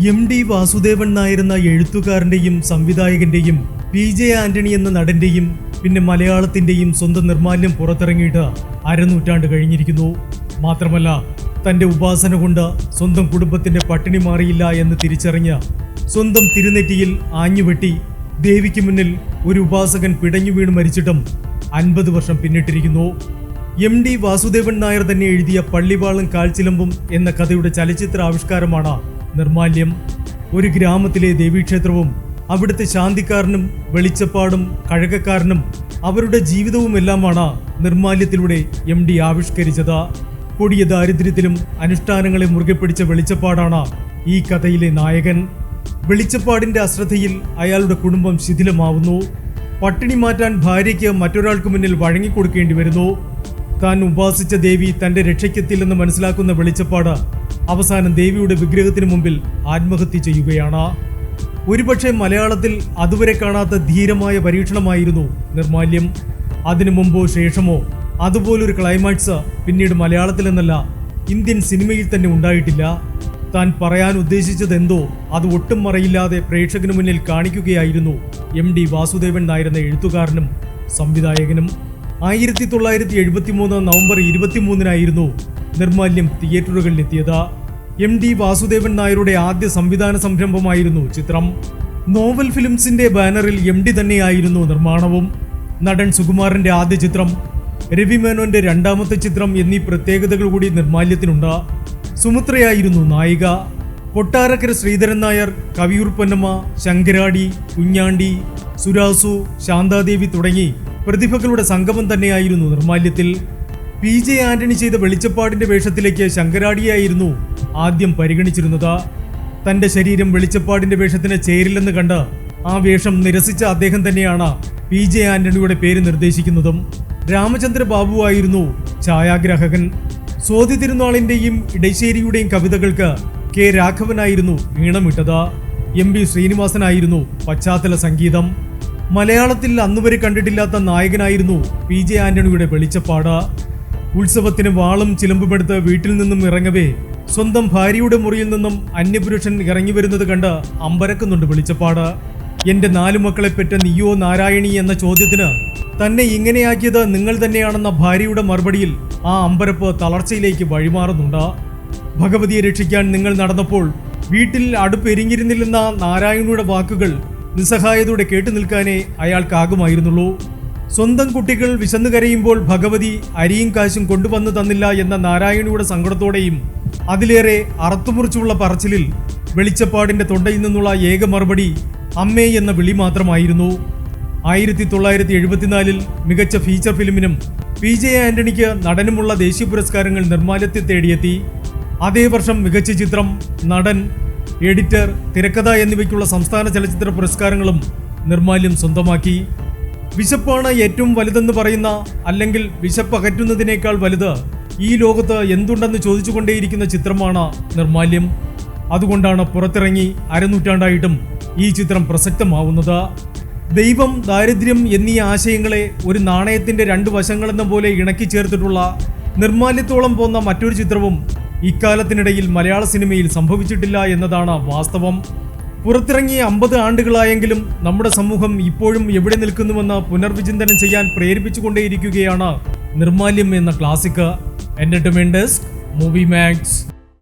എം.ടി. Vasudevan നായരെന്ന എഴുത്തുകാരന്റെയും സംവിധായകന്റെയും PJ. Antony എന്ന നടന്റെയും പിന്നെ മലയാളത്തിന്റെയും സ്വന്തം നിർമാല്യം പുറത്തിറങ്ങിയിട്ട് അരനൂറ്റാണ്ട് കഴിഞ്ഞിരിക്കുന്നു. മാത്രമല്ല തന്റെ ഉപാസന കൊണ്ട് സ്വന്തം കുടുംബത്തിന്റെ പട്ടിണി മാറിയില്ല എന്ന് തിരിച്ചറിഞ്ഞ് സ്വന്തം തിരുനെറ്റിയിൽ ആഞ്ഞുവെട്ടി ദേവിക്ക് മുന്നിൽ ഒരു ഉപാസകൻ പിടഞ്ഞു വീണ് മരിച്ചിട്ടും 50 വർഷം പിന്നിട്ടിരിക്കുന്നു. എം.ടി. വാസുദേവൻ നായർ തന്നെ എഴുതിയ പള്ളിവാളും കാൽച്ചിലമ്പും എന്ന കഥയുടെ ചലച്ചിത്ര ആവിഷ്കാരമാണ് നിർമാല്യം. ഒരു ഗ്രാമത്തിലെ ദേവീക്ഷേത്രവും അവിടുത്തെ ശാന്തിക്കാരനും വെളിച്ചപ്പാടും കഴകക്കാരനും അവരുടെ ജീവിതവുമെല്ലാമാണ് നിർമാല്യത്തിലൂടെ എം.ടി. ആവിഷ്കരിച്ചത്. കൊടിയ ദാരിദ്ര്യത്തിലും അനുഷ്ഠാനങ്ങളെ മുറുകെ പിടിച്ച വെളിച്ചപ്പാടാണ് ഈ കഥയിലെ നായകൻ. വെളിച്ചപ്പാടിന്റെ അശ്രദ്ധയിൽ അയാളുടെ കുടുംബം ശിഥിലമാവുന്നു. പട്ടിണി മാറ്റാൻ ഭാര്യയ്ക്ക് മറ്റൊരാൾക്ക് മുന്നിൽ വഴങ്ങിക്കൊടുക്കേണ്ടി വരുന്നു. താൻ ഉപാസിച്ച ദേവി തന്റെ രക്ഷയ്ക്കെത്തില്ലെന്ന് മനസ്സിലാക്കുന്ന വെളിച്ചപ്പാട് അവസാനം ദേവിയുടെ വിഗ്രഹത്തിന് മുമ്പിൽ ആത്മഹത്യ ചെയ്യുകയാണ്. ഒരുപക്ഷെ മലയാളത്തിൽ അതുവരെ കാണാത്ത ധീരമായ പരീക്ഷണമായിരുന്നു നിർമാല്യം. അതിനു മുമ്പോ ശേഷമോ അതുപോലൊരു ക്ലൈമാക്സ് പിന്നീട് മലയാളത്തിലെന്നല്ല ഇന്ത്യൻ സിനിമയിൽ തന്നെ ഉണ്ടായിട്ടില്ല. താൻ പറയാൻ ഉദ്ദേശിച്ചതെന്തോ അത് ഒട്ടും മറയില്ലാതെ പ്രേക്ഷകന് മുന്നിൽ കാണിക്കുകയായിരുന്നു എം.ടി. വാസുദേവൻ നായർ എന്ന എഴുത്തുകാരനും സംവിധായകനും. 1973 നവംബർ 23 നിർമാല്യം തിയേറ്ററുകളിലെത്തിയത്. എം.ടി. വാസുദേവൻ നായരുടെ ആദ്യ സംവിധാന സംരംഭമായിരുന്നു ചിത്രം. നോവൽ ഫിലിംസിന്റെ ബാനറിൽ എം.ടി. തന്നെയായിരുന്നു നിർമ്മാണവും. നടൻ സുകുമാരന്റെ ആദ്യ ചിത്രം, രവി മേനോന്റെ രണ്ടാമത്തെ ചിത്രം എന്നീ പ്രത്യേകതകൾ കൂടി നിർമാല്യത്തിനുണ്ട്. സുമിത്രയായിരുന്നു നായിക. കൊട്ടാരക്കര ശ്രീധരൻ നായർ, കവിയൂർ പൊന്നമ്മ, ശങ്കരാടി, കുഞ്ഞാണ്ടി, സുരാസു, ശാന്താദേവി തുടങ്ങി പ്രതിഭകളുടെ സംഗമം തന്നെയായിരുന്നു നിർമാല്യത്തിൽ. പി.ജെ. ആന്റണി ചെയ്ത വെളിച്ചപ്പാടിന്റെ വേഷത്തിലേക്ക് ശങ്കരാടിയായിരുന്നു ആദ്യം പരിഗണിച്ചിരുന്നത്. തന്റെ ശരീരം വെളിച്ചപ്പാടിന്റെ വേഷത്തിന് ചേരില്ലെന്ന് കണ്ട് ആ വേഷം നിരസിച്ച അദ്ദേഹം തന്നെയാണ് പി.ജെ. ആന്റണിയുടെ പേര് നിർദ്ദേശിക്കുന്നതും. രാമചന്ദ്ര ബാബു ആയിരുന്നു ഛായാഗ്രാഹകൻ. സ്വാതി തിരുനാളിന്റെയും ഇടശ്ശേരിയുടെയും കവിതകൾക്ക് കെ രാഘവനായിരുന്നു ഈണമിട്ടത്. എം.ബി. ശ്രീനിവാസനായിരുന്നു പശ്ചാത്തല സംഗീതം. മലയാളത്തിൽ അന്നുവരെ കണ്ടിട്ടില്ലാത്ത നായകനായിരുന്നു പി.ജെ. ആന്റണിയുടെ വെളിച്ചപ്പാട്. ഉത്സവത്തിന് വാളും ചിലമ്പുമെടുത്ത് വീട്ടിൽ നിന്നും ഇറങ്ങവേ സ്വന്തം ഭാര്യയുടെ മുറിയിൽ നിന്നും അന്യപുരുഷൻ ഇറങ്ങി വരുന്നത് കണ്ട് അമ്പരക്കുന്നുണ്ട് വെളിച്ചപ്പാട്. എന്റെ 4 മക്കളെ പെറ്റ നീയോ നാരായണി എന്ന ചോദ്യത്തിന് തന്നെ ഇങ്ങനെയാക്കിയത് നിങ്ങൾ തന്നെയാണെന്ന ഭാര്യയുടെ മറുപടിയിൽ ആ അമ്പരപ്പ് തളർച്ചയിലേക്ക് വഴിമാറുന്നുണ്ട്. ഭഗവതിയെ രക്ഷിക്കാൻ നിങ്ങൾ നടന്നപ്പോൾ വീട്ടിൽ അടുപ്പ് എരിഞ്ഞിരുന്നില്ലെന്ന നാരായണിയുടെ വാക്കുകൾ നിസ്സഹായതയോടെ കേട്ടു നിൽക്കാനേ അയാൾക്കാകുമായിരുന്നുള്ളൂ. സ്വന്തം കുട്ടികൾ വിശന്നു കരയുമ്പോൾ ഭഗവതി അരിയും കാശും കൊണ്ടുവന്നു തന്നില്ല എന്ന നാരായണിയുടെ സങ്കടത്തോടെയും അതിലേറെ അറുത്തുമുറിച്ചുള്ള പറച്ചിലിൽ വെളിച്ചപ്പാടിന്റെ തൊണ്ടയിൽ നിന്നുള്ള ഏക മറുപടി അമ്മേ എന്ന വിളി മാത്രമായിരുന്നു. 1974 മികച്ച ഫീച്ചർ ഫിലിമിനും പി.ജെ. ആന്റണിക്ക് നടനുമുള്ള ദേശീയ പുരസ്കാരങ്ങൾ നിർമാല്യത്തിൽ തേടിയെത്തി. അതേ വർഷം മികച്ച ചിത്രം, നടൻ, എഡിറ്റർ, തിരക്കഥ എന്നിവയ്ക്കുള്ള സംസ്ഥാന ചലച്ചിത്ര പുരസ്കാരങ്ങളും നിർമാല്യം സ്വന്തമാക്കി. വിശപ്പാണ് ഏറ്റവും വലുതെന്ന് പറയുന്ന, അല്ലെങ്കിൽ വിശപ്പകറ്റുന്നതിനേക്കാൾ വലുത് ഈ ലോകത്ത് എന്തുണ്ടെന്ന് ചോദിച്ചുകൊണ്ടേയിരിക്കുന്ന ചിത്രമാണ് നിർമാല്യം. അതുകൊണ്ടാണ് പുറത്തിറങ്ങി അരനൂറ്റാണ്ടായിട്ടും ഈ ചിത്രം പ്രസക്തമാവുന്നത്. ദൈവം, ദാരിദ്ര്യം എന്നീ ആശയങ്ങളെ ഒരു നാണയത്തിന്റെ 2 വശങ്ങളെന്ന പോലെ ഇണക്കി ചേർത്തിട്ടുള്ള നിർമാല്യത്തോളം പോന്ന മറ്റൊരു ചിത്രവും ഇക്കാലത്തിനിടയിൽ മലയാള സിനിമയിൽ സംഭവിച്ചിട്ടില്ല എന്നതാണ് വാസ്തവം. പുറത്തിറങ്ങി 50 ആണ്ടുകളായെങ്കിലും നമ്മുടെ സമൂഹം ഇപ്പോഴും എവിടെ നിൽക്കുന്നുവെന്ന് പുനർവിചിന്തനം ചെയ്യാൻ പ്രേരിപ്പിച്ചുകൊണ്ടേയിരിക്കുകയാണ് നിർമാല്യം എന്ന classic. Entertainment desk, movie max.